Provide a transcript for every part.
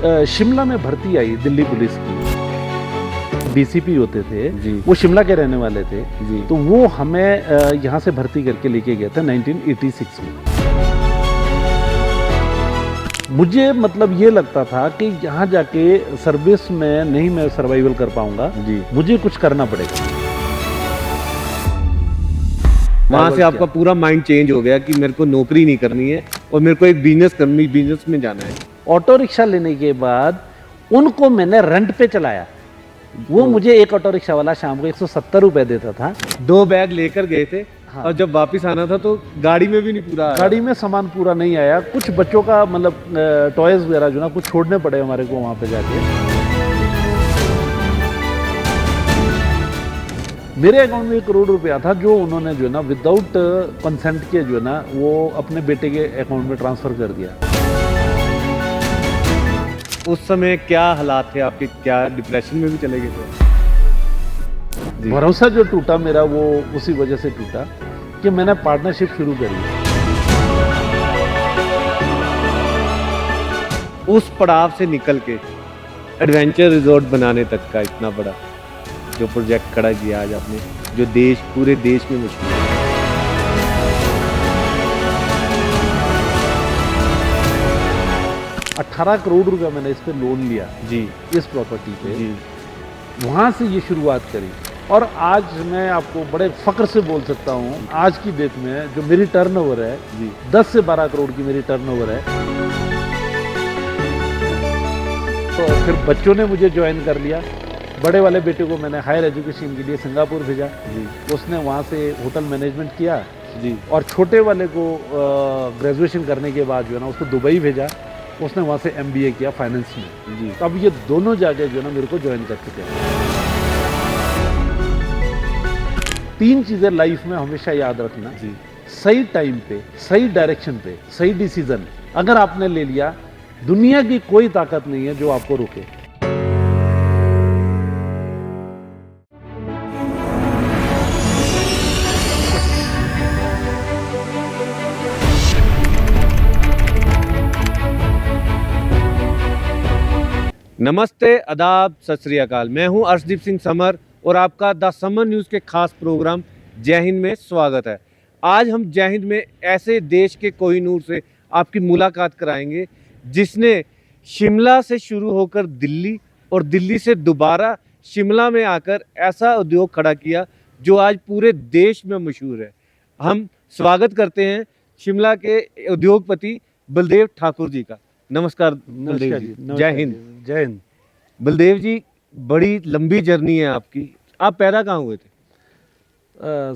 शिमला में भर्ती आई दिल्ली पुलिस की, डीसीपी होते थे जी। वो शिमला के रहने वाले थे जी। तो वो हमें यहाँ से भर्ती करके लेके गए थे 1986 में। मुझे मतलब ये लगता था कि यहाँ जाके सर्विस में नहीं मैं सर्वाइवल कर पाऊंगा जी। मुझे कुछ करना पड़ेगा। वहाँ से आपका पूरा माइंड चेंज हो गया कि मेरे को नौकरी नहीं करनी है और मेरे को एक बिजनेस करनी, बिजनेस में जाना है। ऑटो रिक्शा लेने के बाद उनको मैंने रेंट पे चलाया। वो मुझे एक ऑटो रिक्शा वाला शाम को 170 रुपए देता था। 2 बैग लेकर गए थे। हाँ। और जब वापस आना था तो गाड़ी में भी नहीं पूरा आया। गाड़ी में सामान पूरा नहीं आया, कुछ बच्चों का मतलब टॉयज वगैरह जो ना कुछ छोड़ने पड़े हमारे को वहाँ पे जाके। मेरे अकाउंट में 1 करोड़ रुपया था जो उन्होंने जो है ना विदाउट कंसेंट के जो है ना वो अपने बेटे के अकाउंट में ट्रांसफर कर दिया। उस समय क्या हालात थे आपके, क्या डिप्रेशन में भी चले गए थे? भरोसा जो टूटा मेरा वो उसी वजह से टूटा कि मैंने पार्टनरशिप शुरू करी। उस पड़ाव से निकल के एडवेंचर रिजॉर्ट बनाने तक का इतना बड़ा जो प्रोजेक्ट खड़ा किया आज आपने, जो पूरे देश में मशहूर है। 18 करोड़ रुपया मैंने इस पे लोन लिया जी। इस प्रॉपर्टी पे जी। वहाँ से ये शुरुआत करी और आज मैं आपको बड़े फख्र से बोल सकता हूँ आज की डेट में जो मेरी टर्नओवर है जी 10 से 12 करोड़ की मेरी टर्नओवर है। तो फिर बच्चों ने मुझे ज्वाइन कर लिया। बड़े वाले बेटे को मैंने हायर एजुकेशन के लिए सिंगापुर भेजा जी। उसने वहाँ से होटल मैनेजमेंट किया जी। और छोटे वाले को ग्रेजुएशन करने के बाद जो है ना उसको दुबई भेजा, उसने वहाँ से MBA किया फाइनेंस में जी। तो अब ये दोनों जाके जो है ना मेरे को ज्वाइन कर चुके हैं। 3 चीज़ें लाइफ में हमेशा याद रखना जी। सही टाइम पे, सही डायरेक्शन पे, सही डिसीजन अगर आपने ले लिया दुनिया की कोई ताकत नहीं है जो आपको रोके। नमस्ते, आदाब, सत श्री अकाल। मैं हूं अर्शदीप सिंह समर और आपका द समर न्यूज़ के खास प्रोग्राम जय हिंद में स्वागत है। आज हम जय हिंद में ऐसे देश के कोहिनूर से आपकी मुलाकात कराएंगे जिसने शिमला से शुरू होकर दिल्ली और दिल्ली से दोबारा शिमला में आकर ऐसा उद्योग खड़ा किया जो आज पूरे देश में मशहूर है। हम स्वागत करते हैं शिमला के उद्योगपति बलदेव ठाकुर जी का। नमस्कार बलदेव जी। जय हिंद। जय हिंद। बलदेव जी, बड़ी लंबी जर्नी है आपकी। आप पैदा कहाँ हुए थे?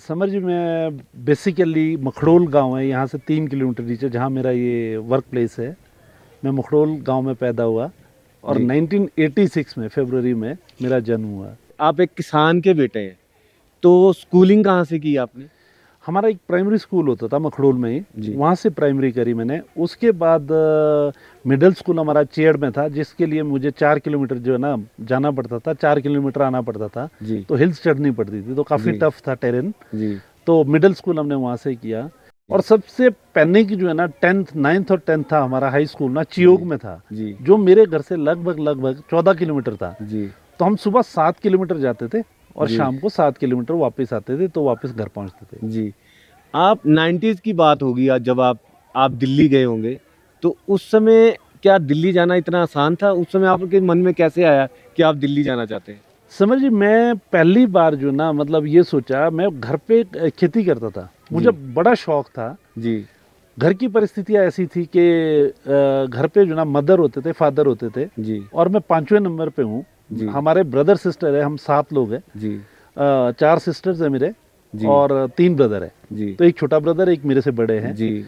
समर जी, मैं बेसिकली मखड़ोल गांव है यहाँ से 3 किलोमीटर नीचे जहाँ मेरा ये वर्क प्लेस है। मैं मखड़ोल गांव में पैदा हुआ और 1986 में फरवरी में मेरा जन्म हुआ। आप एक किसान के बेटे हैं, तो स्कूलिंग कहाँ से की आपने? हमारा एक प्राइमरी स्कूल होता था मखड़ोल में ही, वहाँ से प्राइमरी करी मैंने। उसके बाद मिडिल स्कूल हमारा चेड़ में था जिसके लिए मुझे 4 किलोमीटर जो है ना जाना पड़ता था, 4 किलोमीटर आना पड़ता था जी। तो हिल्स चढ़नी पड़ती थी तो काफ़ी टफ था टेरेन जी। तो मिडिल स्कूल हमने वहाँ से किया। और सबसे पैनिक जो है ना 9th और 10th था हमारा हाई स्कूल ना चियोग में था जी। जो मेरे घर से लगभग 14 किलोमीटर था जी। तो हम सुबह 7 किलोमीटर जाते थे और शाम को 7 किलोमीटर वापस आते थे तो वापस घर पहुंचते थे। जी। आप 90s की बात होगी आज जब आप दिल्ली गए होंगे, तो उस समय क्या दिल्ली जाना इतना आसान था? उस समय आपके मन में कैसे आया कि आप दिल्ली जाना चाहते हैं? समझ जी, मैं पहली बार जो ना मतलब ये सोचा, मैं घर पे खेती करता था, मुझे बड़ा शौक था जी। घर की परिस्थितियाँ ऐसी थी कि घर पे जो ना मदर होते थे, फादर होते थे जी। और मैं 5वें नंबर पे हूँ। हमारे ब्रदर सिस्टर है, हम 7 लोग हैं जी। 4 सिस्टर्स है मेरे जी। और 3 ब्रदर है जी। तो एक छोटा ब्रदर, एक मेरे से बड़े हैं जी।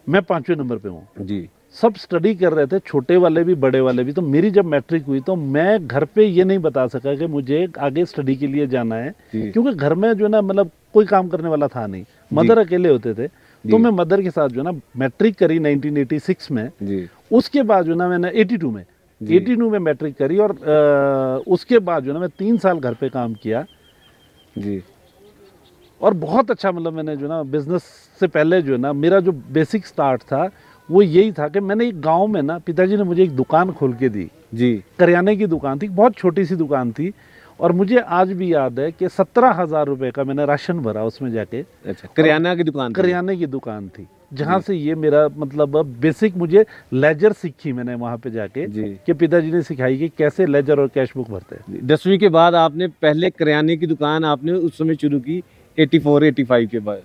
मैं 5वें नंबर पे हूँ जी। सब स्टडी कर रहे थे, छोटे वाले भी बड़े वाले भी। तो मेरी जब मैट्रिक हुई तो मैं घर पे ये नहीं बता सका कि मुझे आगे स्टडी के लिए जाना है क्योंकि घर में जो ना मतलब कोई काम करने वाला था नहीं, मदर अकेले होते थे। तो मैं मदर के साथ जो ना मैट्रिक करी 1986 में जी। उसके बाद जो ना मैंने 82 में मैट्रिक करी और उसके बाद जो ना मैं 3 साल घर पे काम किया जी। और बहुत अच्छा मतलब मैंने जो ना बिजनेस से पहले जो ना मेरा जो बेसिक स्टार्ट था वो यही था कि मैंने एक गांव में ना, पिताजी ने मुझे एक दुकान खोल के दी, जी करियाने की दुकान थी, बहुत छोटी सी दुकान थी। और मुझे आज भी याद है कि 17,000 रुपए का मैंने राशन भरा उसमें जाके। अच्छा, करियाना की दुकान थी? करियाने की दुकान थी, जहाँ से ये मेरा मतलब बेसिक मुझे लेजर सीखी मैंने वहाँ पे जाके, जी। कि पिताजी ने सिखाई कि कैसे लेजर और कैश बुक भरते हैं। 10वीं के बाद आपने पहले करियाने की दुकान आपने उस समय शुरू की 84-85 के बाद?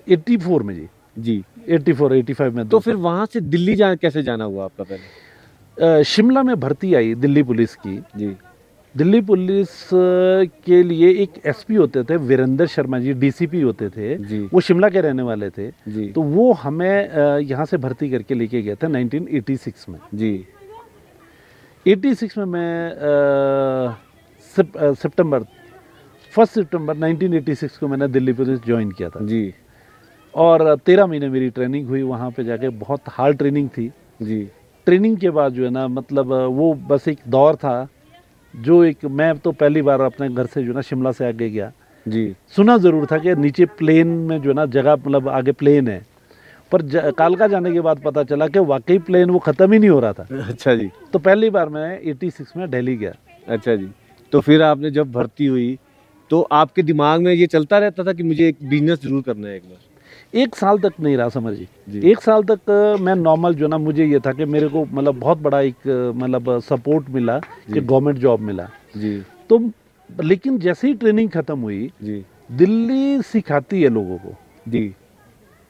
84 में जी, जी। 84-85 में। तो फिर वहाँ से दिल्ली कैसे जाना हुआ आपका पहले? शिमला में भर्ती आई दिल्ली पुलिस की। जी दिल्ली पुलिस के लिए एक एसपी होते थे, वीरेंद्र शर्मा जी, डीसीपी होते थे, जी वो शिमला के रहने वाले थे। जी तो वो हमें यहाँ से भर्ती करके लेके गए थे 1986 में। जी 86 में मैं सितंबर 1 सितंबर 1986 को मैंने दिल्ली पुलिस ज्वाइन किया था। जी और 13 महीने मेरी ट्रेनिंग हुई वहाँ पे जाके, बहुत हार्ड ट्रेनिंग थी। जी ट्रेनिंग के बाद जो है ना, मतलब वो बस एक दौर था, जो एक, मैं तो पहली बार अपने घर से जो है ना शिमला से आगे गया। जी सुना ज़रूर था कि नीचे प्लेन में जो है ना जगह, मतलब आगे प्लेन है, पर कालका जाने के बाद पता चला कि वाकई प्लेन वो ख़त्म ही नहीं हो रहा था। अच्छा जी। तो पहली बार मैं 86 में दिल्ली गया। अच्छा जी। तो फिर आपने जब भर्ती हुई तो आपके दिमाग में ये चलता रहता था कि मुझे एक बिजनेस जरूर करना है एक बार? 1 साल तक नहीं रहा समझ जी। जी। 1 साल तक मैं नॉर्मल जो ना, मुझे ये था कि मेरे को मतलब बहुत बड़ा एक मतलब सपोर्ट मिला कि गवर्नमेंट जॉब मिला। जी तो लेकिन जैसे ही ट्रेनिंग खत्म हुई, जी दिल्ली सिखाती है लोगों को। जी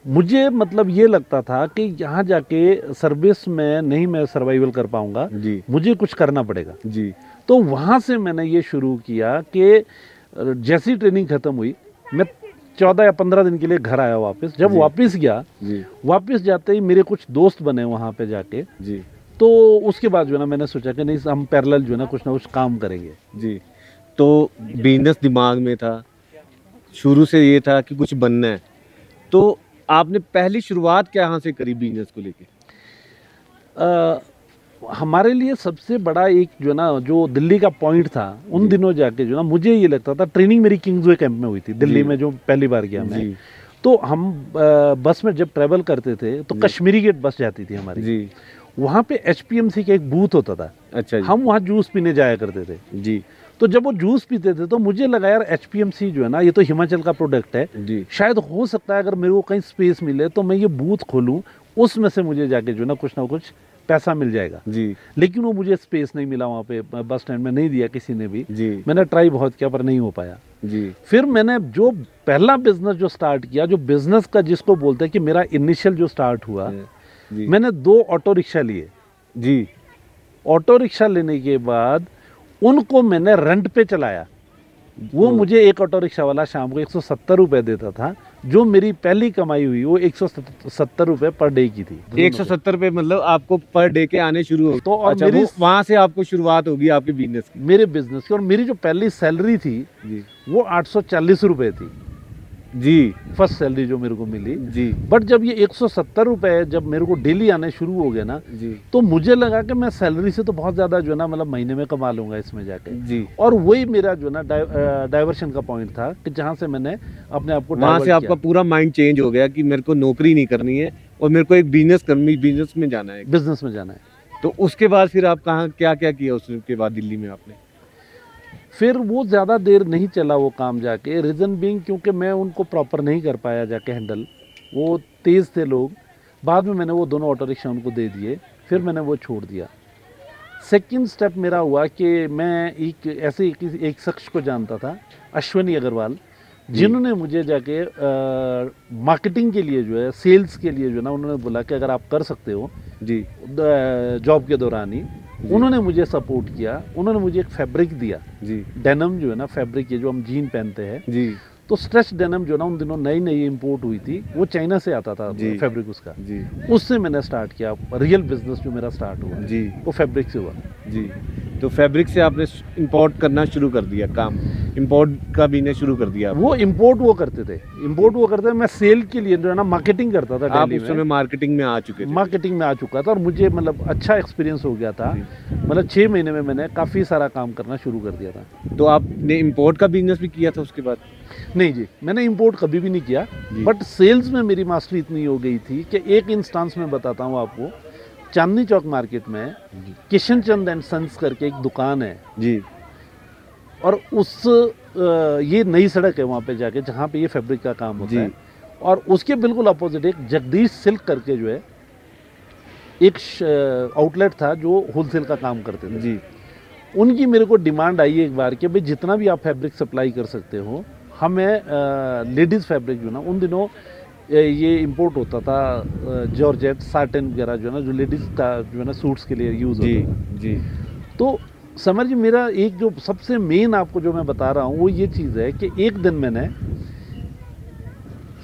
मुझे मतलब ये लगता था कि यहाँ जाके सर्विस में नहीं मैं सर्वाइवल कर पाऊंगा, जी मुझे कुछ करना पड़ेगा। जी तो वहाँ से मैंने ये शुरू किया कि जैसी ट्रेनिंग खत्म हुई, मैं 14 या 15 दिन के लिए घर आया वापस। जब जी। वापस गया, जी वापस जाते ही मेरे कुछ दोस्त बने वहाँ पे जाके। जी तो उसके बाद जो है ना मैंने सोचा कि नहीं, हम पैरेलल जो है ना कुछ काम करेंगे। जी। तो बिजनेस दिमाग में था, शुरू से ये था कि कुछ बनना है। तो आपने पहली शुरुआत क्या यहाँ से करी बिजनेस को लेके? हमारे लिए सबसे बड़ा एक जो है ना, जो दिल्ली का पॉइंट था उन दिनों जाके जो ना, मुझे ये लगता था, ट्रेनिंग मेरी किंग्सवे कैंप में हुई थी दिल्ली में, जो पहली बार गया मैं। जी तो हम बस में जब ट्रैवल करते थे तो कश्मीरी गेट बस जाती थी हमारी। जी। वहाँ पे एचपीएमसी का एक बूथ होता था। अच्छा जी। हम वहाँ जूस पीने जाया करते थे। जी तो जब वो जूस पीते थे तो मुझे लगा यार, एचपीएमसी जो है ना, ये तो हिमाचल का प्रोडक्ट है, जी शायद हो सकता है अगर मेरे को कहीं स्पेस मिले तो मैं ये बूथ खोलूं, उसमें से मुझे जाके जो है ना कुछ पैसा मिल जाएगा। जी लेकिन वो मुझे स्पेस नहीं मिला वहाँ पे, बस स्टैंड में नहीं दिया किसी ने भी। जी मैंने ट्राई बहुत किया पर नहीं हो पाया। जी फिर मैंने जो पहला बिजनेस जो स्टार्ट किया, जो बिजनेस का जिसको बोलते हैं कि मेरा इनिशियल जो स्टार्ट हुआ, जी मैंने 2 ऑटो रिक्शा लिए। जी ऑटो रिक्शा लेने के बाद उनको मैंने रेंट पे चलाया। वो मुझे एक ऑटो रिक्शा वाला शाम को 170 रुपये देता था। जो मेरी पहली कमाई हुई वो 170 रुपये पर डे की थी। 170 रुपये मतलब आपको पर डे के आने शुरू हो तो और अच्छा, मेरी वहाँ से आपको शुरुआत होगी आपके बिजनेस की? मेरे बिजनेस की। और मेरी जो पहली सैलरी थी जी वो 840 रुपये थी, जी फर्स्ट सैलरी जो मेरे को मिली। जी बट जब ये 170 रुपये जब मेरे को डेली आने शुरू हो गए ना, जी तो मुझे लगा कि मैं सैलरी से तो बहुत ज़्यादा जो है ना, मतलब महीने में कमा लूँगा इसमें जाके। जी। और वही मेरा जो है ना डाइवर्शन का पॉइंट था कि जहाँ से मैंने अपने आप को वहाँ से divert आपका पूरा माइंड चेंज हो गया कि मेरे को नौकरी नहीं करनी है और मेरे को एक बिजनेस में जाना है। किया, बिजनेस में जाना है। तो उसके बाद फिर आप कहाँ क्या क्या किया उसके बाद दिल्ली में आपने? फिर वो ज़्यादा देर नहीं चला वो काम जाके, रीज़न बीइंग क्योंकि मैं उनको प्रॉपर नहीं कर पाया जाके हैंडल। वो तेज़ थे लोग। बाद में मैंने वो दोनों ऑटो रिक्शा उनको दे दिए, फिर मैंने वो छोड़ दिया। सेकंड स्टेप मेरा हुआ कि मैं एक शख्स को जानता था, अश्विनी अग्रवाल, जिन्होंने मुझे जाके मार्केटिंग के लिए जो है, सेल्स के लिए जो है ना, उन्होंने बोला कि अगर आप कर सकते हो जी जॉब के दौरान ही। उन्होंने मुझे सपोर्ट किया। उन्होंने मुझे एक फैब्रिक दिया, जी डेनम जो है ना, फैब्रिक ये जो हम जीन पहनते हैं, जी तो स्ट्रेच डेनम जो ना उन दिनों नई नई इंपोर्ट हुई थी, वो चाइना से आता था जी। फैब्रिक उसका। जी उससे मैंने स्टार्ट किया। रियल बिजनेस जो मेरा स्टार्ट हुआ जी वो फैब्रिक से हुआ। जी। तो फैब्रिक से आपने इंपोर्ट करना शुरू कर दिया काम? इंपोर्ट का बिजनेस शुरू कर दिया आपने? वो इंपोर्ट वो करते थे, मैं सेल के लिए जो है ना मार्केटिंग करता था आप दिल्ली उस समय मार्केटिंग में आ चुके थे? मार्केटिंग में आ चुका था और मुझे मतलब अच्छा एक्सपीरियंस हो गया था। जी। मतलब 6 महीने में मैंने काफ़ी सारा काम करना शुरू कर दिया था। तो आपने इंपोर्ट का बिजनेस भी किया था उसके बाद? नहीं जी, मैंने इंपोर्ट कभी भी नहीं किया, जी। बट सेल्स में मेरी मास्टरी इतनी हो गई थी कि एक इंस्टांस में बताता हूँ आपको। चांदनी चौक मार्केट में जी। किशन चंद एंड सन्स करके एक दुकान है जी। और ये नई सड़क है वहाँ पे जाके जहाँ पे ये फैब्रिक का काम होता जी। है और उसके बिल्कुल अपोजिट एक जगदीश सिल्क करके जो है एक आउटलेट था जो होलसेल का काम करते थे। जी। उनकी मेरे को डिमांड आई एक बार कि भाई जितना भी आप फैब्रिक सप्लाई कर सकते हो हमें लेडीज़ फैब्रिक जो ना उन दिनों ये इंपोर्ट होता था जॉर्जेट साटन वगैरह जो है ना जो लेडीज़ का जो है ना सूट्स के लिए यूज़ जी। होता था। जी। तो समर जी मेरा एक जो सबसे मेन आपको जो मैं बता रहा हूँ वो ये चीज़ है कि एक दिन मैंने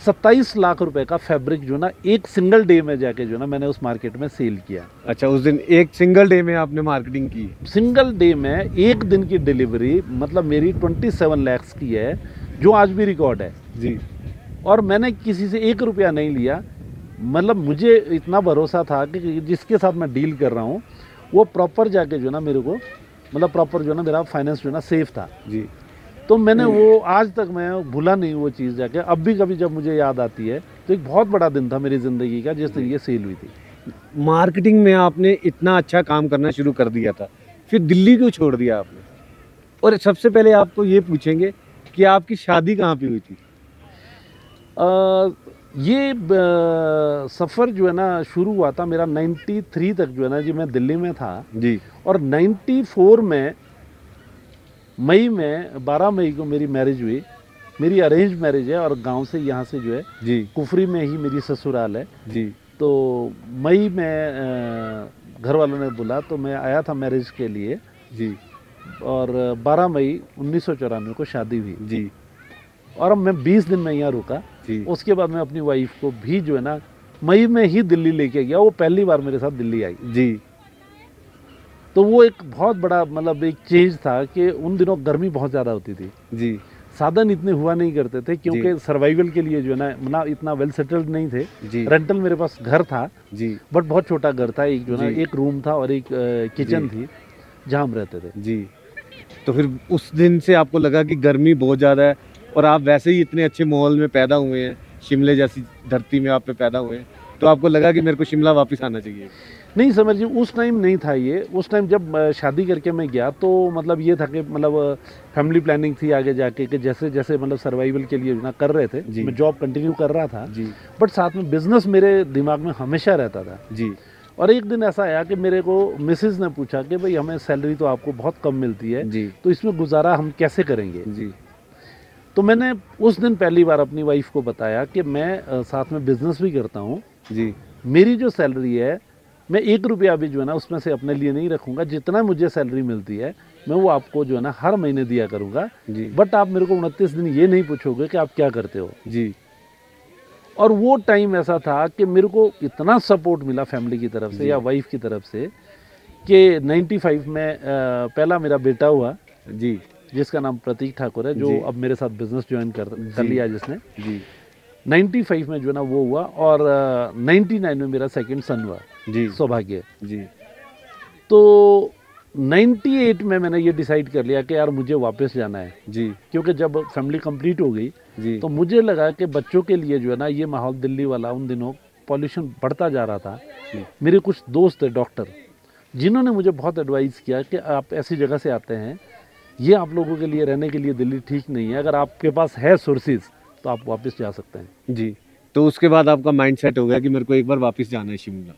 27 लाख रुपए का फैब्रिक जो ना एक सिंगल डे में जाके जो ना मैंने उस मार्केट में सेल किया। अच्छा, उस दिन एक सिंगल डे में आपने मार्केटिंग की? सिंगल डे में एक दिन की डिलीवरी मतलब मेरी 27 लैक्स की है जो आज भी रिकॉर्ड है जी। और मैंने किसी से 1 रुपया नहीं लिया। मतलब मुझे इतना भरोसा था कि जिसके साथ मैं डील कर रहा हूँ वो प्रॉपर जाके जो ना मेरे को मतलब प्रॉपर जो ना मेरा फाइनेंस जो ना सेफ था। जी। तो मैंने वो आज तक मैं भूला नहीं वो चीज़ जाके। अब भी कभी जब मुझे याद आती है तो एक बहुत बड़ा दिन था मेरी ज़िंदगी का जिस दिन ये सेल हुई थी। मार्केटिंग में आपने इतना अच्छा काम करना शुरू कर दिया था, फिर दिल्ली क्यों छोड़ दिया आपने? और सबसे पहले आपको ये पूछेंगे कि आपकी शादी कहाँ पे हुई थी? ये सफ़र जो है ना शुरू हुआ था मेरा 93 तक जो है ना जी मैं दिल्ली में था जी। और 94 में मई में 12 मई को मेरी मैरिज हुई। मेरी अरेंज मैरिज है और गांव से यहाँ से जो है जी। कुफरी में ही मेरी ससुराल है। जी। तो मई में घर वालों ने बोला तो मैं आया था मैरिज के लिए जी। और 12 मई 1994 को शादी हुई जी। और अब मैं 20 दिन में यहाँ रुका। जी। उसके बाद मैं अपनी वाइफ को भी जो है ना मई में ही दिल्ली लेके गया। वो पहली बार मेरे साथ दिल्ली आई। जी। तो वो एक बहुत बड़ा मतलब एक चेंज था कि उन दिनों गर्मी बहुत ज़्यादा होती थी। जी। साधन इतने हुआ नहीं करते थे क्योंकि सर्वाइवल के लिए जो है ना इतना वेल सेटल्ड नहीं थे। जी। रेंटल मेरे पास घर था जी। बट बहुत छोटा घर था। एक जो है ना जी। एक रूम था और एक किचन जी। थी जहाँ हम रहते थे। जी। तो फिर उस दिन से आपको लगा कि गर्मी बहुत ज़्यादा है और आप वैसे ही इतने अच्छे माहौल में पैदा हुए हैं, शिमले जैसी धरती में आप पे पैदा हुए हैं, तो आपको लगा कि मेरे को शिमला वापस आना चाहिए? नहीं समझ जी उस टाइम नहीं था ये। उस टाइम जब शादी करके मैं गया तो मतलब ये था कि मतलब फैमिली प्लानिंग थी आगे जाके कि जैसे जैसे मतलब सर्वाइवल के लिए ना कर रहे थे। जी। मैं जॉब कंटिन्यू कर रहा था जी। बट साथ में बिजनेस मेरे दिमाग में हमेशा रहता था। जी। और एक दिन ऐसा आया कि मेरे को मिसेज ने पूछा कि भाई हमें सैलरी तो आपको बहुत कम मिलती है जी। तो इसमें गुजारा हम कैसे करेंगे। जी। तो मैंने उस दिन पहली बार अपनी वाइफ को बताया कि मैं साथ में बिजनेस भी करता हूँ। जी। मेरी जो सैलरी है मैं 1 रुपया भी जो है ना उसमें से अपने लिए नहीं रखूँगा। जितना मुझे सैलरी मिलती है मैं वो आपको जो है ना हर महीने दिया करूँगा। जी। बट आप मेरे को 29 दिन ये नहीं पूछोगे कि आप क्या करते हो। जी। और वो टाइम ऐसा था कि मेरे को इतना सपोर्ट मिला फैमिली की तरफ से जी। या वाइफ की तरफ से कि 95 में पहला मेरा बेटा हुआ जी। जिसका नाम प्रतीक ठाकुर है जो जी। अब मेरे साथ बिजनेस ज्वाइन कर जी। लिया जिसने। जी। 95 में जो है ना वो हुआ और 99 में मेरा सेकंड सन हुआ जी। सौभाग्य। जी। तो 98 में मैंने ये डिसाइड कर लिया कि यार मुझे वापस जाना है जी। क्योंकि जब फैमिली कंप्लीट हो गई जी। तो मुझे लगा कि बच्चों के लिए जो है ना ये माहौल दिल्ली वाला उन दिनों पॉल्यूशन बढ़ता जा रहा था। जी। मेरे कुछ दोस्त थे डॉक्टर जिन्होंने मुझे बहुत एडवाइस किया कि आप ऐसी जगह से आते हैं ये आप लोगों के लिए रहने के लिए दिल्ली ठीक नहीं है। अगर आपके पास है सोर्सेज तो आप वापस जा सकते हैं। जी। तो उसके बाद आपका माइंड सेट हो गया कि मेरे को एक बार वापस जाना है शिमला?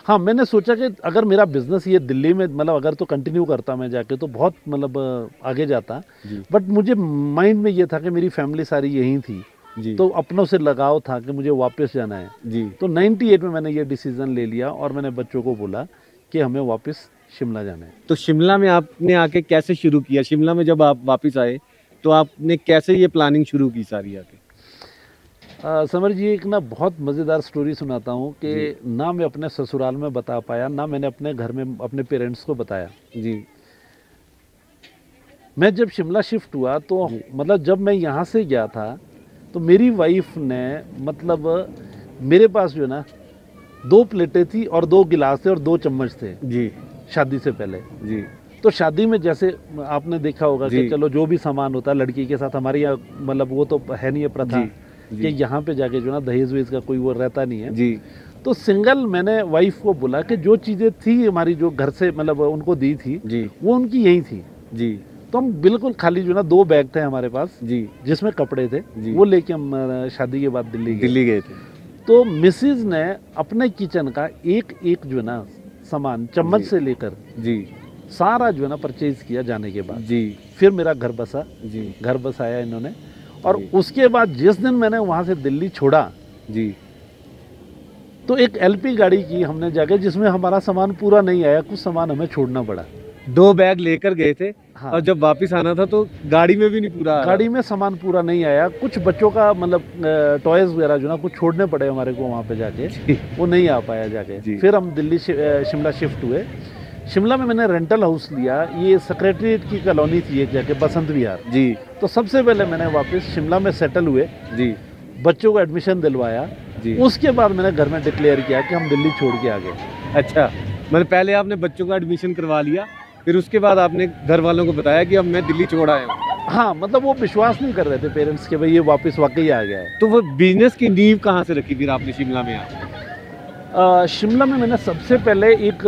हाँ मैंने सोचा कि अगर मेरा बिजनेस ये दिल्ली में मतलब अगर तो कंटिन्यू करता मैं जाके तो बहुत मतलब आगे जाता। जी। बट मुझे माइंड में ये था कि मेरी फैमिली सारी यहीं थी जी। तो अपनों से लगाव था कि मुझे वापस जाना है। जी। तो 98 में मैंने ये डिसीज़न ले लिया और मैंने बच्चों को बोला कि हमें वापस शिमला जाना है। तो शिमला में आपने आके कैसे शुरू किया? शिमला में जब आप वापस आए तो आपने कैसे ये प्लानिंग शुरू की सारी आके? समर जी एक ना बहुत मज़ेदार स्टोरी सुनाता हूँ कि ना मैं अपने ससुराल में बता पाया ना मैंने अपने घर में अपने पेरेंट्स को बताया। जी। मैं जब शिमला शिफ्ट हुआ तो जी। मतलब जब मैं यहाँ से गया था तो मेरी वाइफ ने मतलब मेरे पास जो है ना 2 प्लेटें थी और 2 गिलास थे और 2 चम्मच थे जी शादी से पहले। जी तो शादी में जैसे आपने देखा होगा कि जी। चलो जो भी सामान होता है लड़की के साथ, हमारे यहाँ मतलब वो तो है नहीं है प्रथा जी कि जी यहाँ पे जाके जो है ना दहेज वहेज का कोई वो रहता नहीं है। जी तो सिंगल मैंने वाइफ को बोला कि जो चीज़ें थी हमारी जो घर से मतलब उनको दी थी जी वो उनकी यही थी। जी तो हम बिल्कुल खाली जो है ना 2 बैग थे हमारे पास जी जिसमें कपड़े थे, जी। वो लेके हम शादी के बाद दिल्ली गए। दिल्ली गए थे। तो मिसिज ने अपने किचन का एक एक जो है ना सामान चम्मच जी। से लेकर जी सारा जो है ना परचेज किया जाने के बाद। जी फिर मेरा घर बसा, जी घर बसाया इन्होंने। और जी। उसके बाद जिस दिन मैंने वहाँ से दिल्ली छोड़ा जी तो एक एलपी गाड़ी की हमने जाके, जिसमें हमारा सामान पूरा नहीं आया, कुछ सामान हमें छोड़ना पड़ा। 2 बैग लेकर गए थे हाँ, और जब वापस आना था तो गाड़ी में भी नहीं पूरा आ रहा गाड़ी में सामान पूरा नहीं आया, कुछ बच्चों का मतलब टॉयज वगैरह जो ना कुछ छोड़ने पड़े हमारे को वहाँ पे जाके, जी। वो नहीं आ पाया जाके। जी। फिर हम दिल्ली शिमला शिफ्ट हुए। शिमला में मैंने रेंटल हाउस लिया, ये सेक्रेटरीट की कॉलोनी थी एक जाके, बसंत विहार। जी तो सबसे पहले मैंने वापस शिमला में सेटल हुए, जी बच्चों को एडमिशन दिलवाया। जी। उसके बाद मैंने घर में डिक्लेयर किया कि हम दिल्ली छोड़ के आ गए। अच्छा, मतलब पहले आपने बच्चों का एडमिशन करवा लिया, फिर उसके बाद आपने घर वालों को बताया कि अब मैं दिल्ली छोड़ आया हूँ। हाँ, मतलब वो विश्वास नहीं कर रहे थे पेरेंट्स के भाई ये वापस वाकई आ गया है। तो वो बिजनेस की नींव कहाँ से रखी फिर आपने शिमला में आके? शिमला में मैंने सबसे पहले एक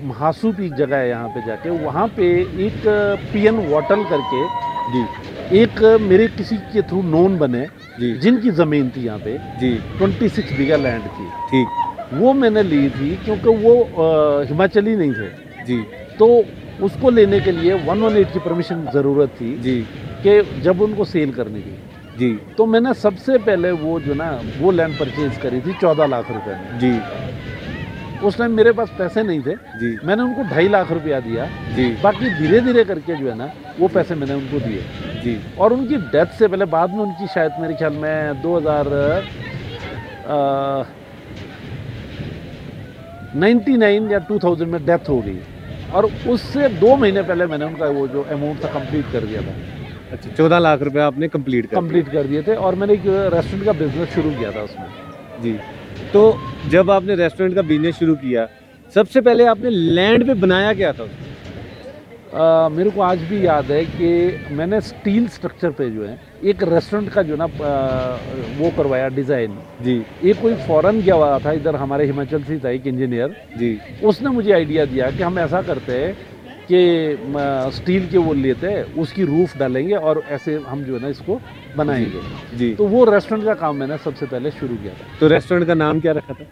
महासू पीक जगह है यहाँ पे जाके, वहाँ पे एक पीएन वॉटल करके जी एक मेरे किसी के थ्रू नोन बने, जी जिनकी ज़मीन थी यहाँ पे, जी 26 बीघा लैंड थी। ठीक। वो मैंने ली थी क्योंकि वो हिमाचली नहीं थे, जी तो उसको लेने के लिए 118 की परमिशन ज़रूरत थी जी कि जब उनको सेल करने की। जी तो मैंने सबसे पहले वो जो ना वो लैंड परचेज करी थी 14 लाख रुपए में। जी उस टाइम मेरे पास पैसे नहीं थे, जी मैंने उनको 2.5 लाख रुपया दिया। जी बाकी धीरे धीरे करके जो है ना वो पैसे मैंने उनको दिए। जी और उनकी डेथ से पहले, बाद में उनकी शायद मेरे ख्याल में 99 या 2000 में डेथ हो गई, और उससे 2 महीने पहले मैंने उनका वो जो अमाउंट था कंप्लीट कर दिया था। अच्छा, 14 लाख रुपए आपने कंप्लीट कर कंप्लीट कर दिए थे, और मैंने एक रेस्टोरेंट का बिजनेस शुरू किया था उसमें। दिए। जी, तो जब आपने रेस्टोरेंट का बिजनेस शुरू किया, सबसे पहले आपने लैंड पे बनाया क्या था उसको? मेरे को आज भी याद है कि मैंने स्टील स्ट्रक्चर पे जो है एक रेस्टोरेंट का जो ना वो करवाया डिज़ाइन। जी ये कोई फॉरेन गया हुआ था, इधर हमारे हिमाचल से था एक इंजीनियर, जी उसने मुझे आइडिया दिया कि हम ऐसा करते हैं कि स्टील के वो लेते हैं, उसकी रूफ डालेंगे और ऐसे हम जो है ना इसको बनाएंगे। जी। तो वो रेस्टोरेंट का काम मैंने सबसे पहले शुरू किया था। तो रेस्टोरेंट का नाम क्या रखा था?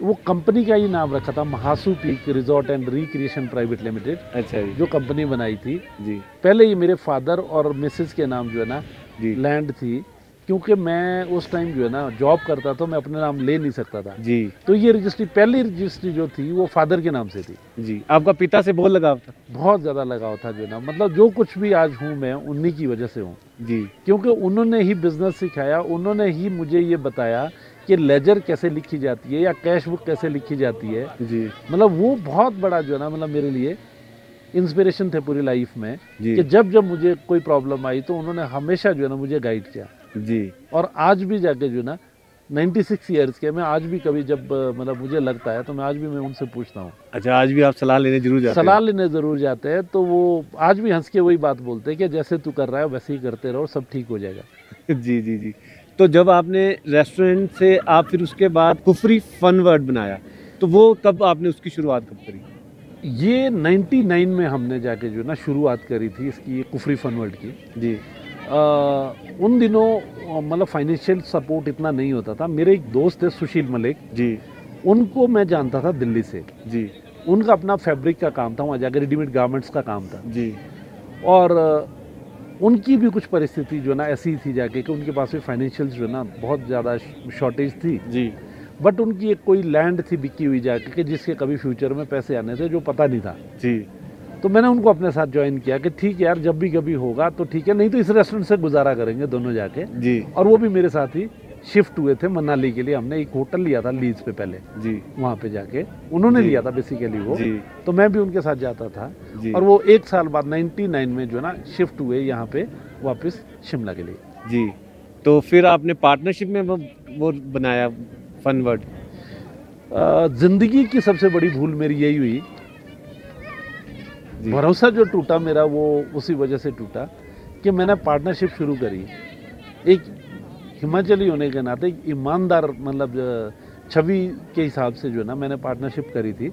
वो कंपनी का ही नाम रखा था, Mahasu peak resort and recreation private limited, अच्छा जी जो कंपनी बनाई थी। जी पहले ये मेरे फादर और मिसेस के नाम जो है ना जी लैंड थी, क्योंकि मैं उस टाइम जो है ना जॉब करता था, मैं अपने नाम ले नहीं सकता था। जी तो ये रजिस्ट्री, पहली रजिस्ट्री जो थी वो फादर के नाम से थी। जी। आपका पिता से बहुत लगाव था? बहुत ज़्यादा लगाव था जो है ना, मतलब जो कुछ भी आज हूँ मैं उन्हीं की वजह से हूँ, जी क्योंकि उन्होंने ही बिजनेस सिखाया, उन्होंने ही मुझे ये बताया कि लेजर कैसे लिखी जाती है या कैश बुक कैसे लिखी जाती है। जी मतलब वो बहुत बड़ा जो है ना, मतलब मेरे लिए इंस्पिरेशन थे पूरी लाइफ में, जी कि जब जब मुझे कोई प्रॉब्लम आई तो उन्होंने हमेशा जो है ना मुझे गाइड किया। जी। और आज भी जाके जो है ना 96 ईयर्स के, मैं आज भी कभी जब मतलब मुझे लगता है तो मैं आज भी मैं उनसे पूछता हूँ, अच्छा, आज भी आप सलाह लेने जरूर जाते सलाह लेने ज़रूर जाते हैं, तो वो आज भी हंस के वही बात बोलते हैं कि जैसे तू कर रहा है वैसे ही करते रहो, सब ठीक हो जाएगा। हैं? जी जी जी। तो जब आपने रेस्टोरेंट से आप फिर उसके बाद कुफरी फन वर्ड बनाया, तो वो कब आपने उसकी शुरुआत कब करी? ये 99 में हमने जाके जो है ना शुरुआत करी थी इसकी, कुफरी फन वर्ल्ड की। जी उन दिनों मतलब फाइनेंशियल सपोर्ट इतना नहीं होता था। मेरे एक दोस्त थे सुशील मलिक, जी उनको मैं जानता था दिल्ली से। जी उनका अपना फैब्रिक का काम था, वहाँ जाकर रेडीमेड गारमेंट्स का काम था। जी और उनकी भी कुछ परिस्थिति जो है ना ऐसी थी जाके कि उनके पास भी फाइनेंशियल जो है ना बहुत ज़्यादा शॉर्टेज थी। जी बट उनकी एक कोई लैंड थी बिकी हुई जाके कि जिसके कभी फ्यूचर में पैसे आने थे, जो पता नहीं था। जी तो मैंने उनको अपने साथ ज्वाइन किया कि ठीक है यार, जब भी कभी होगा तो ठीक है, नहीं तो इस रेस्टोरेंट से गुजारा करेंगे दोनों जाके। जी और वो भी मेरे साथ ही शिफ्ट हुए थे मनाली के लिए। हमने एक होटल लिया था लीज पे पहले, जी वहाँ पे जाके उन्होंने जी। लिया था बेसिकली वो, जी तो मैं भी उनके साथ जाता था। जी और वो एक साल बाद 99 में जो है ना शिफ्ट हुए यहाँ पे वापस शिमला के लिए। जी। तो फिर आपने पार्टनरशिप में वो बनाया फनवर्ड। जिंदगी की सबसे बड़ी भूल मेरी यही हुई, जी भरोसा जो टूटा मेरा वो उसी वजह से टूटा कि मैंने पार्टनरशिप शुरू करी। एक हिमाचली होने के नाते एक ईमानदार मतलब छवि के हिसाब से जो है ना मैंने पार्टनरशिप करी थी,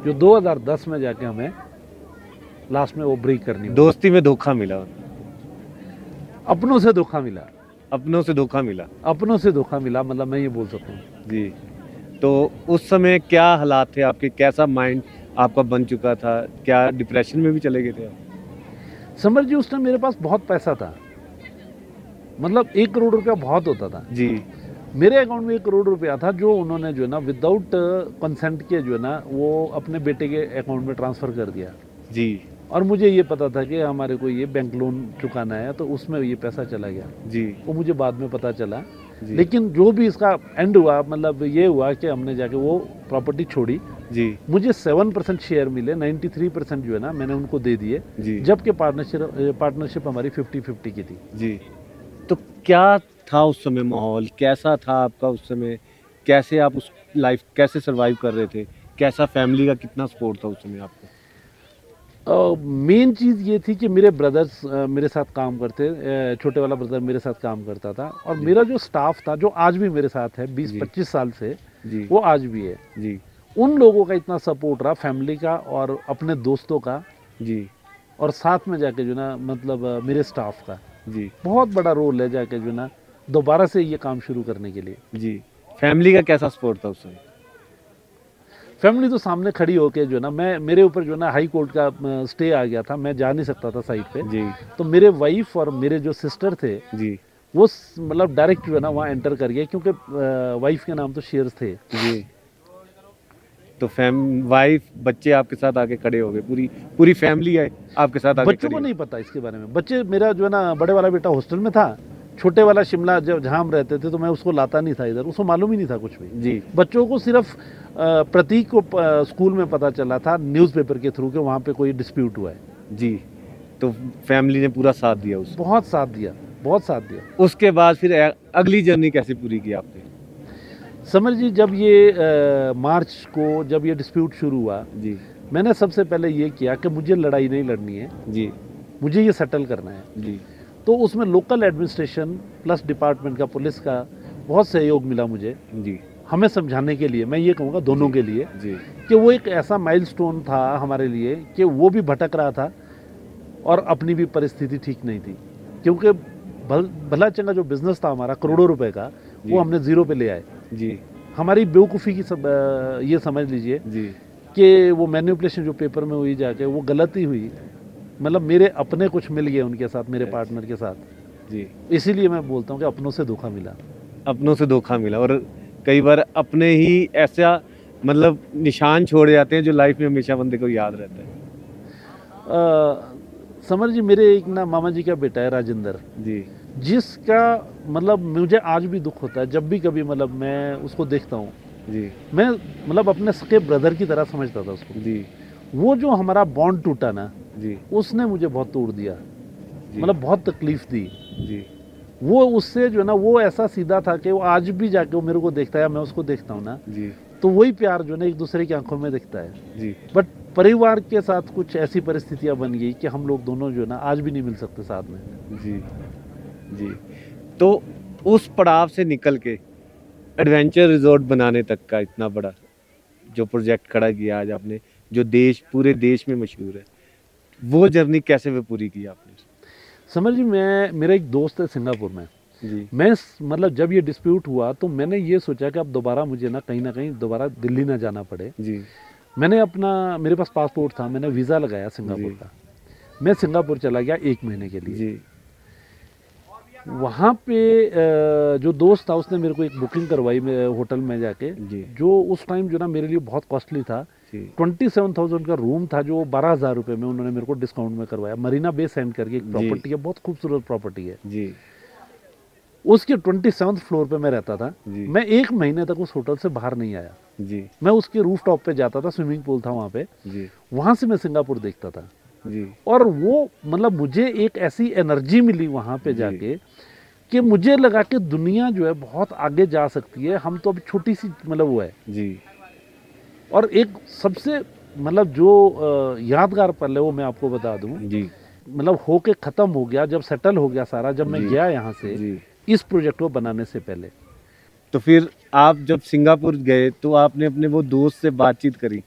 जो 2010 में जाके हमें लास्ट में वो ब्रेक करनी हुई। दोस्ती में धोखा मिला, अपनों से धोखा मिला, अपनों से धोखा मिला। अपनों से धोखा मिला, मतलब मैं ये बोल सकता हूँ। जी। तो उस समय क्या हालात थे आपके, कैसा माइंड आपका बन चुका था, क्या डिप्रेशन में भी चले गए थे आप? समर जी उस टाइम मेरे पास बहुत पैसा था, मतलब 1 करोड़ रुपया बहुत होता था। जी मेरे अकाउंट में 1 करोड़ रुपया था जो उन्होंने जो है ना विदाउट कंसेंट के जो है ना वो अपने बेटे के अकाउंट में ट्रांसफ़र कर दिया। जी और मुझे ये पता था कि हमारे को ये बैंक लोन चुकाना है, तो उसमें ये पैसा चला गया। जी वो मुझे बाद में पता चला। जी लेकिन जो भी इसका एंड हुआ, मतलब ये हुआ कि हमने जाके वो प्रॉपर्टी छोड़ी। जी मुझे 7% शेयर मिले, 93% जो है ना मैंने उनको दे दिए, जी जबकि पार्टनरशिप हमारी 50-50 की थी। जी। तो क्या था उस समय माहौल, कैसा था आपका उस समय, कैसे आप उस लाइफ कैसे सरवाइव कर रहे थे, कैसा फैमिली का कितना सपोर्ट था उस समय आपको? मेन चीज़ ये थी कि मेरे ब्रदर्स मेरे साथ काम करते, छोटे वाला ब्रदर मेरे साथ काम करता था, और जी। मेरा जो स्टाफ था जो आज भी मेरे साथ है जी। 20-25 साल से, जी वो आज भी है। जी उन लोगों का इतना सपोर्ट रहा, फैमिली का और अपने दोस्तों का, जी और साथ में जाके जो ना मतलब मेरे स्टाफ का जी बहुत बड़ा रोल है जाके जो ना दोबारा से ये काम शुरू करने के लिए। जी। फैमिली का कैसा सपोर्ट था उस समय? फैमिली तो सामने खड़ी होके जो ना मेरे ऊपर जो ना हाई कोर्ट का स्टे आ गया था, मैं जा नहीं सकता था साइड पे। जी तो मेरे वाइफ और मेरे जो सिस्टर थे जी वो मतलब डायरेक्ट जो है ना वहाँ एंटर कर गए, क्योंकि वाइफ के नाम तो शेयर्स थे। जी। तो वाइफ बच्चे आपके साथ आके खड़े हो गए, पूरी पूरी फैमिली है आपके साथ आके बच्चों खड़ी को हो नहीं पता इसके बारे में। बच्चे, मेरा जो है ना बड़े वाला बेटा हॉस्टल में था, छोटे वाला शिमला जब जहाँ हम रहते थे तो मैं उसको लाता नहीं था इधर, उसको मालूम ही नहीं था कुछ भी। गई। जी बच्चों को सिर्फ प्रतीक को स्कूल में पता चला था न्यूज़पेपर के थ्रू कि वहाँ पे कोई डिस्प्यूट हुआ है। जी। तो फैमिली ने पूरा साथ दिया उसको। बहुत साथ दिया, बहुत साथ दिया। उसके बाद फिर अगली जर्नी कैसे पूरी की आपने? समर जी जब ये मार्च को जब ये डिस्प्यूट शुरू हुआ, जी मैंने सबसे पहले ये किया कि मुझे लड़ाई नहीं लड़नी है, जी मुझे ये सेटल करना है। जी तो उसमें लोकल एडमिनिस्ट्रेशन प्लस डिपार्टमेंट का, पुलिस का बहुत सहयोग मिला मुझे, जी हमें समझाने के लिए। मैं ये कहूँगा दोनों के लिए जी कि वो एक ऐसा माइलस्टोन था हमारे लिए कि वो भी भटक रहा था और अपनी भी परिस्थिति ठीक नहीं थी, क्योंकि भला चंगा जो बिजनेस था हमारा करोड़ों रुपए का, जी। वो हमने ज़ीरो पे ले आए। जी हमारी बेवकूफ़ी की सब ये समझ लीजिए जी कि वो मैनिपुलेशन जो पेपर में हुई जाके वो गलती हुई, मतलब मेरे अपने कुछ मिल गए उनके साथ, मेरे पार्टनर के साथ। जी। इसीलिए मैं बोलता हूँ कि अपनों से धोखा मिला। अपनों से धोखा मिला, और कई बार अपने ही ऐसा मतलब निशान छोड़ जाते हैं जो लाइफ में हमेशा बंदे को याद रहता है। समर जी मेरे एक ना मामा जी का बेटा है राजेंद्र, जी जिसका मतलब मुझे आज भी दुख होता है जब भी कभी मतलब मैं उसको देखता हूँ। जी मैं मतलब अपने सके ब्रदर की तरह समझता था उसको। जी वो जो हमारा बॉन्ड टूटा ना, जी उसने मुझे बहुत तोड़ दिया, जी मतलब बहुत तकलीफ दी। जी वो उससे जो है ना वो ऐसा सीधा था कि वो आज भी जाके वो मेरे को देखता है, मैं उसको देखता हूँ ना, जी तो वही प्यार जो है ना एक दूसरे की आंखों में दिखता है। जी बट परिवार के साथ कुछ ऐसी परिस्थितियां बन गई कि हम लोग दोनों जो है ना आज भी नहीं मिल सकते साथ में। जी जी। तो उस पड़ाव से निकल के एडवेंचर रिजॉर्ट बनाने तक का इतना बड़ा जो प्रोजेक्ट खड़ा किया आज आपने, जो पूरे देश में मशहूर है, वो जर्नी कैसे वे पूरी की आपने? समझ जी मेरा एक दोस्त है सिंगापुर में। जी मतलब जब ये डिस्प्यूट हुआ तो मैंने ये सोचा कि अब दोबारा मुझे ना कहीं दोबारा दिल्ली ना जाना पड़े। जी मैंने मेरे पास पासपोर्ट था, मैंने वीज़ा लगाया सिंगापुर जी। का। मैं सिंगापुर चला गया 1 महीने के लिए। जी वहाँ पे जो दोस्त था उसने मेरे को एक बुकिंग करवाई होटल में जाके, जी जो उस टाइम जो ना मेरे लिए बहुत कॉस्टली था। जी 27,000 का रूम था जो 12,000 रुपये में उन्होंने मेरे को डिस्काउंट में करवाया। मरीना बे सेंड करके एक जी। प्रॉपर्टी है, बहुत खूबसूरत प्रॉपर्टी है। जी उसके 27th फ्लोर पे मैं रहता था। जी मैं 1 महीने तक उस होटल से बाहर नहीं आया। जी मैं उसके रूफ टॉप पे जाता था, स्विमिंग पूल था वहाँ पे, जी वहाँ से मैं सिंगापुर देखता था। जी और वो मतलब मुझे एक ऐसी एनर्जी मिली वहाँ पे जी जाके कि मुझे लगा कि दुनिया जो है बहुत आगे जा सकती है, हम तो अभी छोटी सी मतलब वो है। जी और एक सबसे मतलब जो यादगार पल है वो मैं आपको बता दूं, जी मतलब होके ख़त्म हो गया जब सेटल हो गया सारा, जब मैं जी गया यहाँ से जी। इस प्रोजेक्ट को बनाने से पहले। तो फिर आप जब सिंगापुर गए तो आपने अपने वो दोस्त से बातचीत करी,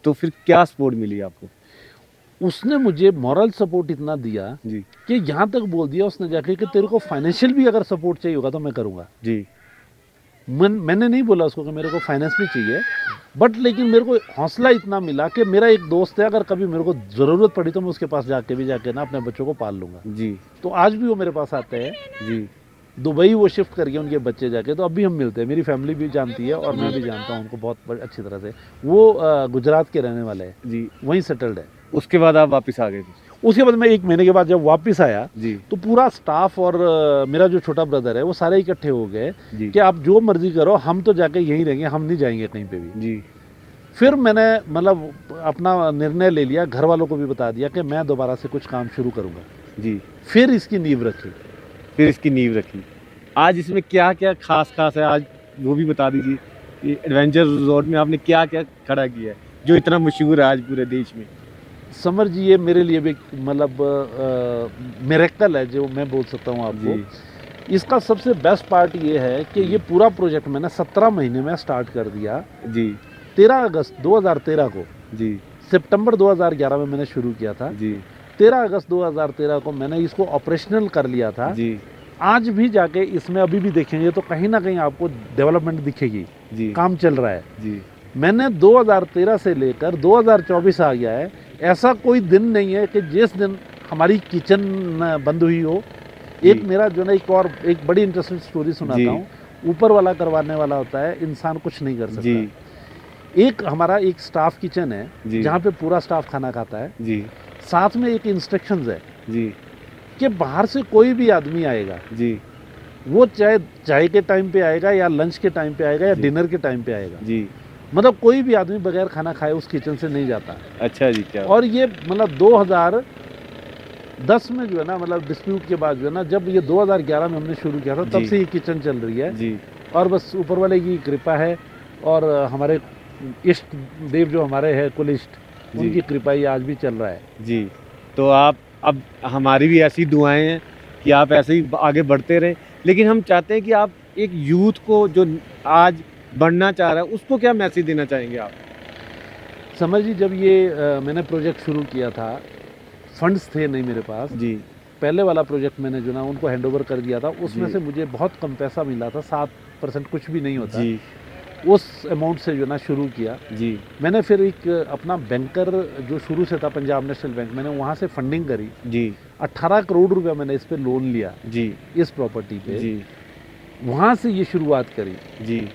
तो फिर क्या सपोर्ट मिली आपको? उसने मुझे मॉरल सपोर्ट इतना दिया जी कि यहाँ तक बोल दिया उसने जाके कि तेरे को फाइनेंशियल भी अगर सपोर्ट चाहिए होगा तो मैं करूँगा। जी मैंने नहीं बोला उसको कि मेरे को फाइनेंस भी चाहिए, बट लेकिन मेरे को हौसला इतना मिला कि मेरा एक दोस्त है, अगर कभी मेरे को ज़रूरत पड़ी तो मैं उसके पास जाके ना अपने बच्चों को पाल लूँगा। जी तो आज भी वो मेरे पास आते हैं। जी दुबई वो शिफ्ट कर गए उनके बच्चे जाके, तो अभी हम मिलते हैं। मेरी फैमिली भी जानती है और मैं जी भी जानता हूँ उनको बहुत अच्छी तरह से। वो गुजरात के रहने वाले हैं, जी। वहीं सेटल्ड है। उसके बाद आप वापस आ गए थे? उसके बाद मैं 1 महीने के बाद जब वापस आया जी तो पूरा स्टाफ और मेरा जो छोटा ब्रदर है वो सारे इकट्ठे हो गए जी कि आप जो मर्जी करो, हम तो जाके यहीं रहेंगे, हम नहीं जाएंगे कहीं पे भी। जी फिर मैंने मतलब अपना निर्णय ले लिया, घर वालों को भी बता दिया कि मैं दोबारा से कुछ काम शुरू करूँगा। जी। फिर इसकी नींव रखी। फिर इसकी नींव रखी। आज इसमें क्या-क्या खास है, आज वो भी बता दीजिए कि एडवेंचर रिज़ॉर्ट में आपने क्या-क्या खड़ा किया है, जो इतना मशहूर है आज पूरे देश में? समझ जी, ये मेरे लिए भी मतलब मिरेकल है जो मैं बोल सकता हूँ आपको। जी इसका सबसे बेस्ट पार्ट ये है कि ये पूरा प्रोजेक्ट मैंने 17 महीने में स्टार्ट कर दिया। जी 13 अगस्त 2013 को, जी सितंबर 2011 में मैंने शुरू किया था। जी 13 अगस्त 2013 को मैंने इसको ऑपरेशनल कर लिया था। जी आज भी जाके इसमें अभी भी देखेंगे तो कहीं ना कहीं आपको डेवलपमेंट दिखेगी, जी काम चल रहा है। जी मैंने 2013 से लेकर 2024 आ गया है, ऐसा कोई दिन नहीं है कि जिस दिन हमारी किचन बंद हुई हो। एक जी। मेरा जो ना एक बड़ी इंटरेस्टिंग स्टोरी जी। सुनाता हूँ। ऊपर वाला करवाने वाला होता है, इंसान कुछ नहीं कर जी सकता। एक हमारा एक स्टाफ किचन है जी जहाँ पे पूरा स्टाफ खाना खाता है। जी साथ में एक इंस्ट्रक्शंस है जी कि बाहर से कोई भी आदमी आएगा, जी वो चाहे चाय के टाइम पे आएगा या लंच के टाइम पे आएगा या जी। डिनर के टाइम पे आएगा, जी। मतलब कोई भी आदमी बगैर खाना खाए उस किचन से नहीं जाता। अच्छा जी, क्या और ये मतलब 2010 में जो है ना, मतलब डिस्प्यूट के बाद जो है ना, जब ये 2011 में हमने शुरू किया था तब जी। से ये किचन चल रही है। जी और बस ऊपर वाले की कृपा है और हमारे इष्ट देव जो हमारे हैं कुलिष्ट, जी। उनकी कृपा ही आज भी चल रहा है। जी। तो आप अब हमारी भी ऐसी दुआएं हैं कि आप ऐसे ही आगे बढ़ते रहें, लेकिन हम चाहते हैं कि आप एक यूथ को जो आज बढ़ना चाह रहा है उसको क्या मैसेज देना चाहेंगे आप? समझिए, जब ये मैंने प्रोजेक्ट शुरू किया था, फंड्स थे नहीं मेरे पास। जी पहले वाला प्रोजेक्ट मैंने जो ना उनको हैंडओवर कर दिया था, उसमें जी। से मुझे बहुत कम पैसा मिला था, 7% कुछ भी नहीं होता। जी उस अमाउंट से जो ना शुरू किया। जी मैंने फिर एक अपना बैंकर जो शुरू से था, पंजाब नेशनल बैंक, मैंने वहाँ से फंडिंग करी। जी 18 करोड़ रुपया मैंने इस पे लोन लिया, जी इस प्रॉपर्टी पे। जी वहाँ से ये शुरुआत करी। जी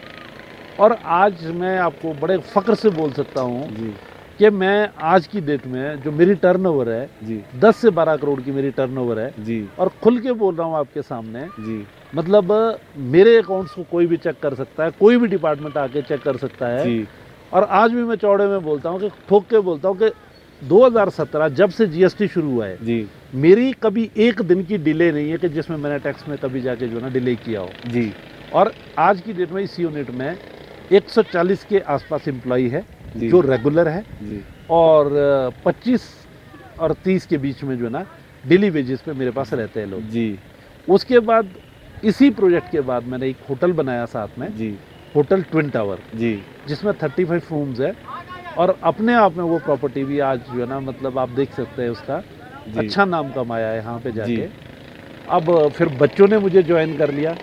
और आज मैं आपको बड़े फ़ख्र से बोल सकता हूँ जी कि मैं आज की डेट में जो मेरी टर्नओवर है, जी 10 से 12 करोड़ की मेरी टर्नओवर है। जी और खुल के बोल रहा हूँ आपके सामने, जी मतलब मेरे अकाउंट्स को कोई भी चेक कर सकता है, कोई भी डिपार्टमेंट आके चेक कर सकता है। जी और आज भी मैं चौड़े में बोलता हूँ कि ठोक के बोलता हूँ कि 2017 जब से जीएसटी शुरू हुआ है, जी मेरी कभी एक दिन की डिले नहीं है कि जिसमें मैंने टैक्स में कभी जाके जो ना डिले किया हो। जी और आज की डेट में इस यूनिट में 140 के आसपास एम्प्लॉई है जी जो रेगुलर है, जी और 25 और 30 के बीच में जो है ना डेली वेजेस पे मेरे पास रहते हैं लोग। जी उसके बाद इसी प्रोजेक्ट के बाद मैंने एक होटल बनाया साथ में, जी होटल ट्विन टावर, जी जिसमें 35 रूम्स है। और अपने आप में वो प्रॉपर्टी भी आज जो है ना, मतलब आप देख सकते हैं उसका जी अच्छा नाम कमाया है यहाँ पे जाके। जी अब फिर बच्चों ने मुझे ज्वाइन कर लिया।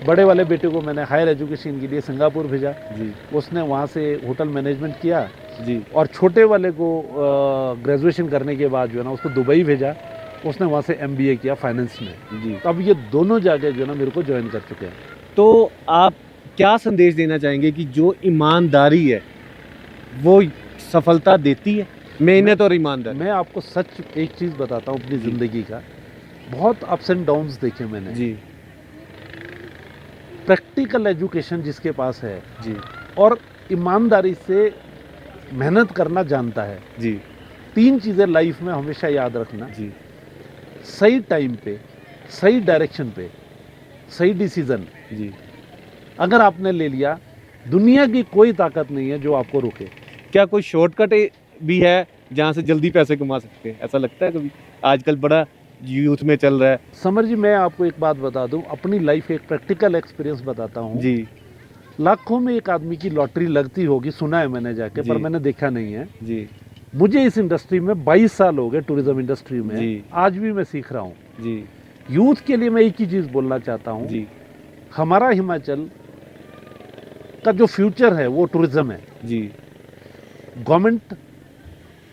बड़े वाले बेटे को मैंने हायर एजुकेशन के लिए सिंगापुर भेजा, जी उसने वहाँ से होटल मैनेजमेंट किया। जी और छोटे वाले को ग्रेजुएशन करने के बाद जो है ना उसको दुबई भेजा, उसने वहाँ से एमबीए किया फाइनेंस में। जी। तो अब ये दोनों जाके जो है ना मेरे को ज्वाइन कर चुके हैं। तो आप क्या संदेश देना चाहेंगे कि जो ईमानदारी है वो सफलता देती है? मेहनत और ईमानदारी। मैं आपको सच एक चीज़ बताता हूँ अपनी जी। ज़िंदगी का, बहुत अप्स एंड डाउन्स देखे मैंने। जी प्रैक्टिकल एजुकेशन जिसके पास है जी और ईमानदारी से मेहनत करना जानता है, जी 3 चीज़ें लाइफ में हमेशा याद रखना। जी सही टाइम पे, सही डायरेक्शन पे, सही डिसीजन जी। अगर आपने ले लिया, दुनिया की कोई ताकत नहीं है जो आपको रोके। क्या कोई शॉर्टकट भी है जहाँ से जल्दी पैसे कमा सकते हैं, ऐसा लगता है कभी? आजकल बड़ा यूथ में चल रहा है। समर जी, मैं आपको एक बात बता दूं, अपनी लाइफ एक प्रैक्टिकल एक्सपीरियंस बताता हूं। जी लाखों में एक आदमी की लॉटरी लगती होगी, सुना है मैंने जाके, पर जी। मैंने देखा नहीं है। जी मुझे इस इंडस्ट्री में 22 साल हो गए, टूरिज्म इंडस्ट्री में। जी। आज भी मैं सीख रहा हूँ। जी यूथ के लिए मैं एक ही चीज़ बोलना चाहता हूँ, जी हमारा हिमाचल का जो फ्यूचर है वो टूरिज्म है। जी गवर्नमेंट,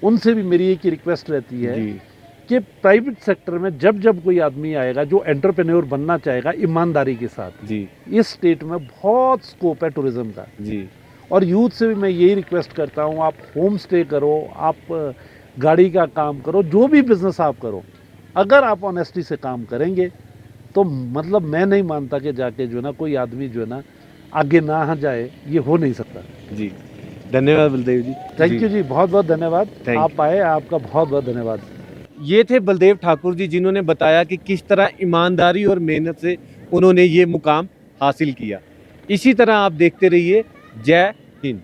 उनसे भी मेरी एक ही रिक्वेस्ट रहती है जी कि प्राइवेट सेक्टर में जब जब कोई आदमी आएगा जो एंटरप्रेन्योर बनना चाहेगा ईमानदारी के साथ, जी इस स्टेट में बहुत स्कोप है टूरिज्म का। जी और यूथ से भी मैं यही रिक्वेस्ट करता हूँ, आप होम स्टे करो, आप गाड़ी का काम करो, जो भी बिजनेस आप करो, अगर आप ऑनेस्टी से काम करेंगे तो मतलब मैं नहीं मानता कि जाके जो है ना कोई आदमी जो है ना आगे ना जाए, ये हो नहीं सकता। जी। धन्यवाद बलदेव जी। थैंक यू जी, बहुत बहुत धन्यवाद। Thank you. आप आए, आपका बहुत बहुत धन्यवाद। ये थे बलदेव ठाकुर जी, जिन्होंने बताया कि किस तरह ईमानदारी और मेहनत से उन्होंने ये मुकाम हासिल किया। इसी तरह आप देखते रहिए। जय हिंद।